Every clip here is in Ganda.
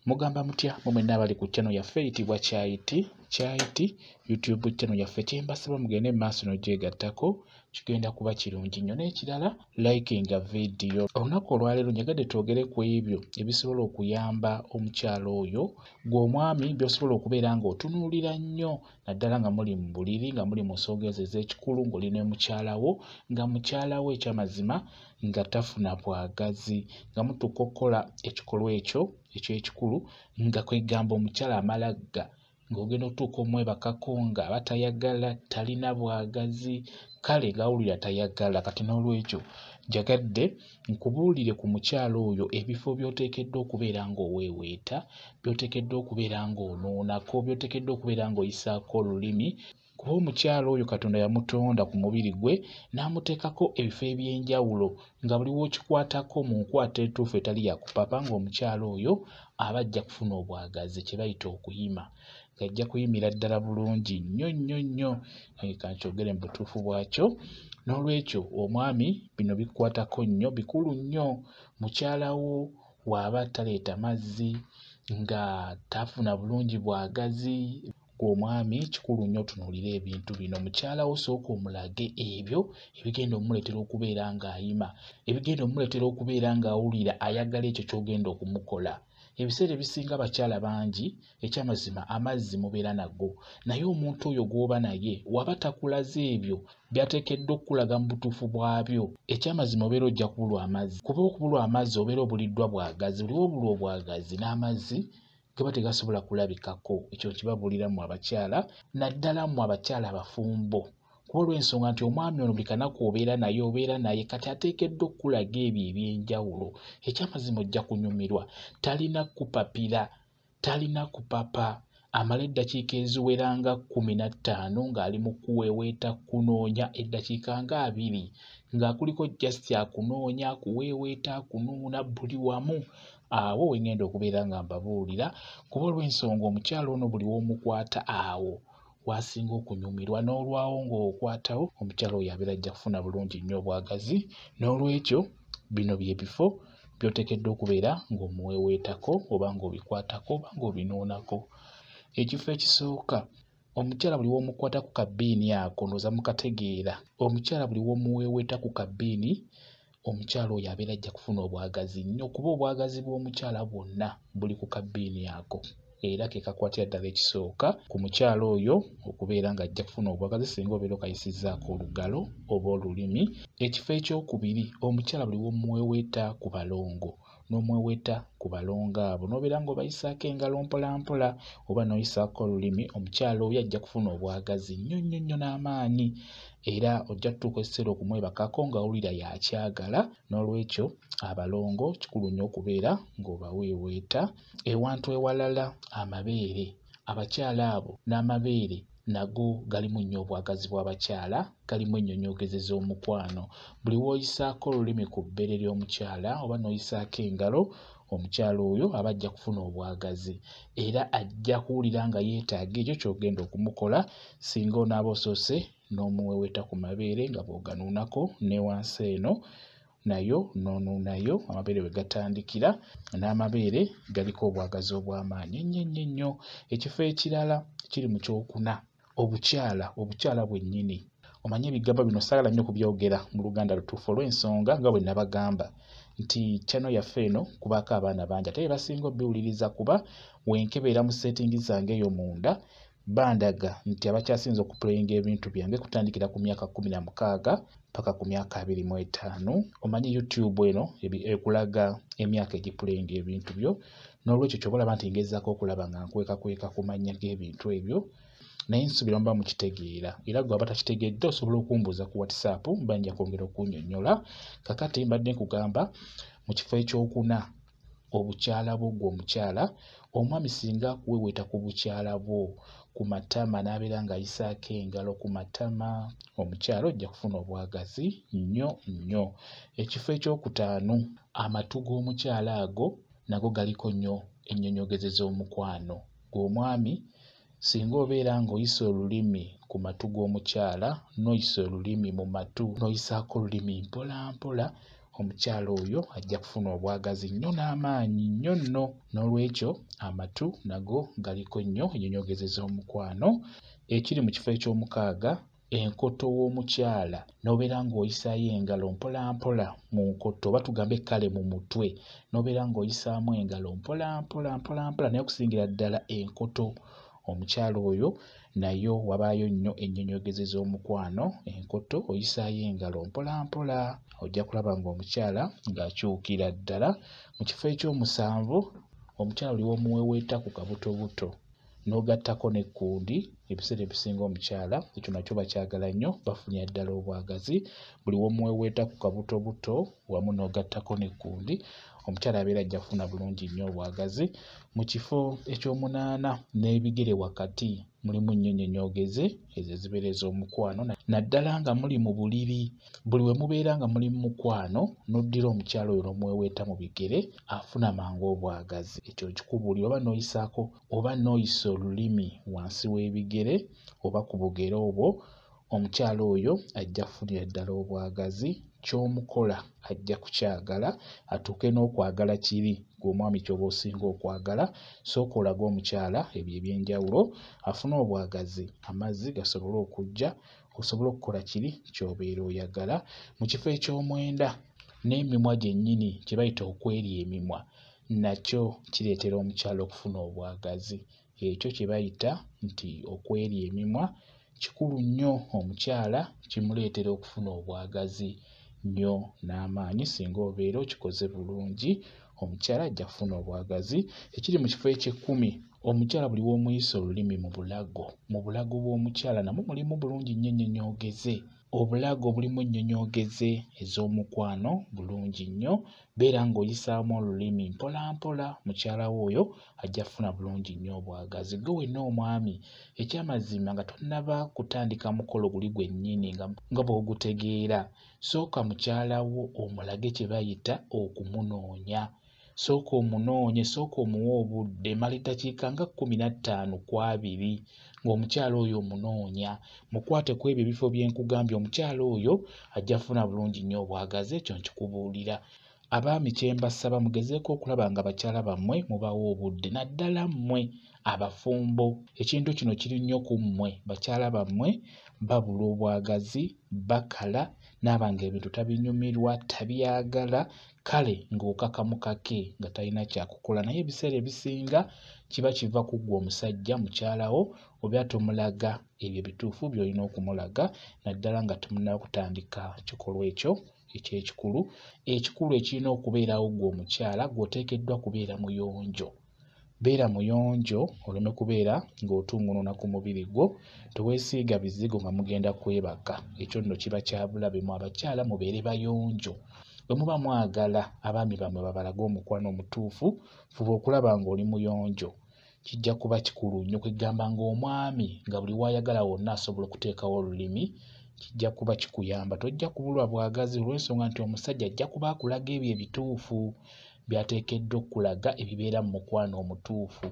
Mugamba mutya mumwenna abali ku channel yaffe eyitibwa Kyayiti YouTube channel yaffe. Kyembasaba mugende mu maaso n'ogyegattako kigenda kuba kirungi nnyo. N'ekirala likinga video. Olunaku olwaleero nyagadde twogere ku ebyo ebisobola okuyamba omukyala oyo gw'omwami by'osobola okubeera ng'otunuulira nnyo naddala nga muli mu buliri nga muli mu nsonga ezo ez'ekikulu ng'oli ne mukyala wo nga mukyala wo ekyamazima nga tafuna bwagazi nga mutuuka okukola ekikolwa ekyo eky'ekikulu nga kwegamba omukyala amalagga ng'ogenda otuuka omwebakako nga batayagala talina bwagazi kale ng'awulira tayagala. Kati n'olwekyo njagadde nkubuulire ku mukyala oyo ebifo by'oteekeddwa okubeera ng'oweeweeta, by'oteekeddwa okubeera ng'onuunako, by'oteekeddwa okubeera ng'oyisaako olulimi. Kuba omukyala oyo Katonda yamutonda ku mubiri gwe n'amuteekako ebifo eby'enjawulo nga buli w'okikwatako mu nkwata entuufu etali yakupapa ng'omukyala oyo aba ajja kufuna obwagazi kye bayita okuyima. Ng'ajja kuyimira ddala bulungi nnyo nnyo nnyo ka nkyogere mu butuufu bwakyo. N'olwekyo omwami bino bikukwatako nnyo bikulu nnyo. Mukyala wo bw'aba taleeta mazzi nga tafuna bulungi bwagazi gw'omwami kikulu nnyo otunuulire ebintu bino. Mukyala wo sooka omulage ebyo ebigenda omumuleetera okubeera ng'ayima, ebigenda omumuleetera okubeera ng'awulira ayagala ekyo ky'ogenda okumukola. Ebiseera ebisinga abakyala bangi ekyamazima amazzi mubeera nago, naye omuntu oyo gw'oba naye waba takulaze ebyo by'ateekeddwa okukulaga mu butuufu bwabyo, ekyamazima obeera ojja kubulwa amazzi. Kuba okubulwa amazzi obeera obuliddwa bwagazi, buli obulwa obwagazi n'amazzi gaba tegasobola kulabikako. Ekyo kibabuulira mmwe abakyala, naddala mmwe abakyala abafumbo. Kuba olw'ensonga nti omwami ono buli kanaku obeera naye kati ateekeddwa okukulaga ebyo eby'enjawulo. Ekyamazima ojja kunyumirwa. Talina kupapira, talina kupapa. Amala eddakiika eziwera nga 15 ng'ali mu kuweeweeta kunoonya eddakiika nga 2 nga kuliko just akunoonya akuweeweeta akunuuna buli wamu. Awo wengenda okubeera nga mbabuulira kuba olw'ensonga omukyala ono buli w'omukwata awo wasinga okunyumirwa, n'olwawo ng'okwatawo omukyala oyo abeera ajja kufuna bulungi nnyo obwagazi. N'olwekyo bino by'ebifo by'oteekeddwa okubeera ng'omuweeweetako oba ng'obikwatako oba ng'obinuunako. Ekifo ekisooka, omukyala buli w'omukwata ku kabbiini ako ndowooza mukategeera. Omukyala buli w'omuweeweeta ku kabbiini omukyala oyo abeera ajja kufuna obwagazi nnyo kuba obwagazi bw'omukyala bwonna buli ku kabbiini ako. Era ke kakwatira ddala ekisooka ku mukyala oyo okubeera ng'ajja kufuna obwagazi singa obeera okayisizzaako olugalo oba olulimi. Ekifo ekyokubiri, omukyala buli w'omuweeweeta ku balongo n'omweweeta ku balongo abo n'obeera ng'obayisaako engalo mpola mpola oba n'oyisaako olulimi, omukyala oyo ajja kufuna obwagazi nnyo nnyo nnyo n'amaanyi. Era ojja kutuuka ekiseera okumwebakako ng'awulira yakyagala. N'olwekyo abalongo kikulu nnyo okubeera ng'obaweeweeta. Ewantu ewalala amabeere, abakyala abo n'amabeere nago galimu nnyo obwagazi bw'abakyala, galimu ennyonyoogeze z'omukwano. Buli w'oyisaako olulimi ku bbere ly'omukyala oba n'oyisaako engalo, omukyala oyo aba ajja kufuna obwagazi era ajja kuwulira nga yeetaaga ekyo ky'ogenda okumukola singa onaaba osoose n'omuweeweeta ku mabeere nga bw'oganuunako ne wansi eno nayo n'onuunayo amabeere we gatandikira, n'amabeere galiko obwagazi obw'amaanyi ennyo ennyo ennyo. Ekifo ekirala kiri mu kyokuna, obukyala bwennyini. Omanyi ebigambo bino saagala nnyo kubyogera mu Luganda lutuufu olw'ensonga nga bwe nabagamba nti channel yaffe eno kubaako abaana bangi ate basinga obiwuliriza kuba wenkebeera mu settingi zange eyo munda bandaga nti abakyasinze okuplayinga ebintu byange kutandikira ku myaka 16 paka ku myaka 25. Omanyi YouTube eno ekulaga emyaka egiplayinga ebintu byo, n'olwekyo ky'oba olaba nti ngezaako okulaba nga nkweka kumanya g'ebintu ebyo naye nsuubira muba mukitegeera. Era gwe aba takitegedde osobola okumbuuza ku WhatsApp mba nja kwongera okunnyonnyola. Kakati mbadde nkugamba mu kifo ekyokuna, obukyala bwo gw'omukyala, omwami singa akuweeweeta ku bukyala bwo ku matama n'abeera ng'ayisaako engalo ku matama, omukyala ojja kufuna obwagazi nnyo nnyo. Ekifo ekyokutaano, amatu g'omukyala ago nago galiko nnyo ennyonyoogeze z'omukwano. Gw'omwami singa obeera ng'oyisa olulimi ku matu g'omukyala n'oyisa olulimi mu matu n'oyisaako olulimi mpola mpola, omukyala oyo ajja kufuna obwagazi nnyo n'amaanyi nnyo nno. N'olwekyo amatu nago galiko nnyo ennyonyogezo z'omukwano. Ekiri mu kifo eky'omukaaga, enkoto w'omukyala n'obeera ng'oyisaayo engalo mpola mpola mu nkoto, oba tugambe kale mu mutwe, n'obeera ng'oyisaamu engalo mpola mpola mpola mpola, naye okusingira ddala enkoto. Omukyala oyo nayo wabaayo nnyo ennyonyogezo z'omukwano. Enkoto oyisaayo engalo mpola mpola, ojja kulaba ng'omukyala ng'akyukira ddala. Mu kifo eky'omusanvu, omukyala oli w'omuweweeta ku kabutobuto n'ogattako n'ekkundi. Ebiseera ebisinga omukyala ekyo nakyo bakyagala nnyo, bafunira ddala obwagazi. Buli w'omuweweeta ku kabutobuto wamu n'ogattako n'ekkundi, omukyala abeera ajja kufuna bulungi nnyo obwagazi. Mu kifo eky'omunaana n'ebigere wakati mulimu nnyo ennyonyoogeze ezo ezibeera ez'omukwano, naddala nga muli mu buliri. Buli we mubeera nga muli mu mukwano n'oddira omukyala oyo n'omuweweeta mu bigere, afuna mangu obwagazi. Ekyo nkikubuulira, oba n'oyisaako oba n'oyisa olulimi wansi w'ebigere oba ku bugere obwo, omukyala oyo ajja kufunira ddala obwagazi. Ky'omukola ajja kukyagala, atuuke n'okwagala kiri gw'omwami ky'oba osinga okwagala. Sooka olage omukyala ebyo eby'enjawulo, afune obwagazi, amazzi gasobole okujja, osobole okukola kiri ky'obeera oyagala. Mu kifo eky'omwenda, n'emimwa gyennyini kye bayita okwerya emimwa, nakyo kireetera omukyala okufuna obwagazi. Ekyo kye bayita nti okwerya emimwa kikulu nnyo. Omukyala kimuleetera okufuna obwagazi nnyo n'amaanyi. Singa obeera okikoze bulungi, omukyala ajja kufuna obwagazi. Ekiri mu kifo eky'ekkumi, omukyala buli w'omuyisa olulimi mu bulago. Mu bulago bw'omukyala namwo mulimu bulungi nnyo ennyonyoogeze. Obulago bulimu ennyonyoogeze ez'omukwano bulungi nnyo. Beera ng'oyisaamu olulimi mpola mpola, mukyala wo oyo ajja kufuna bulungi nnyo obwagazi. Gwe wenna omwami, ekyamazima nga tonnaba kutandika mukolo guli gwennyini nga bw'ogutegeera, sooka mukyala wo omulage kye bayita okumunoonya. Sooka omunoonye, sooka omuwe obudde, mala eddakiika nga 15 ku 2 ng'omukyala oyo omunoonya. Mukwate ku ebyo ebifo bye nkugambye, omukyala oyo ajja kufuna bulungi nnyo obwagazi. Ekyo nkikubuulira. Abaami kye mbasaba, mugezeeko okulaba nga bakyala bammwe mubawa obudde, naddala mmwe abafumbo. Ekintu kino kiri nnyo ku mmwe. Bakyala bammwe babula obwagazi, bakala, naaba ng'ebintu tabinyumirwa, tabyagala, kale ng'okakamukake nga talina kyakukola. Naye ebiseera ebisinga kiba kiva ku ggwe omusajja, mukyala wo, oba tomulaga ebyo ebituufu by'olina okumulaga, naddala nga temunnaba kutandika kikolwa ekyo eky'ekikulu. Ekikulu ekirina okubeerawo ggwe omukyala, gw'oteekeddwa kubeera muyonjo. Beera muyonjo, oleme kubeera ng'otungununa ku mubiri gwo. Teweesiiga bizigo nga mugenda kwebaka. Ekyo nno kiba kya bulabe. Mu abakyala mubeere bayonjo. Bwe muba mwagala abaami bammwe babalage omukwano omutuufu, fuba okulaba ng'oli muyonjo. Kijja kuba kikulu nnyo. Kwegamba ng'omwami nga buli w'ayagala wonna asobola okuteekawo olulimi, kijja kuba kikuyamba. Tojja kubulwa bwagazi olw'ensonga nti omusajja ajja kuba akulaga ebyo ebituufu by'ateekeddwa okulaga, ebibeera mu mukwano omutuufu.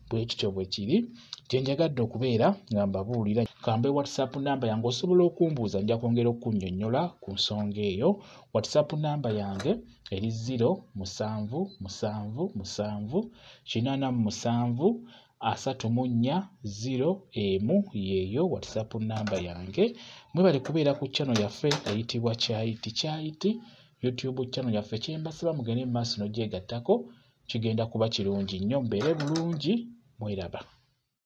Bwe kityo bwe kiri. Kye njagadde okubeera nga mbabuulira. Kambe WhatsApp namba yange, osobola okumbuuza, nja kwongera okunnyonnyola ku nsonga eyo. WhatsApp namba yange eri 0777873401 yeeyo WhatsApp namba yange. Mwebale kubeera ku channel yaffe eyitibwa Kyayiti YouTube channel yaffe. Kye mbasaba mugende mu maaso n'ogyegattako, kigenda kuba kirungi nnyo. Mbeere bulungi, mweraba.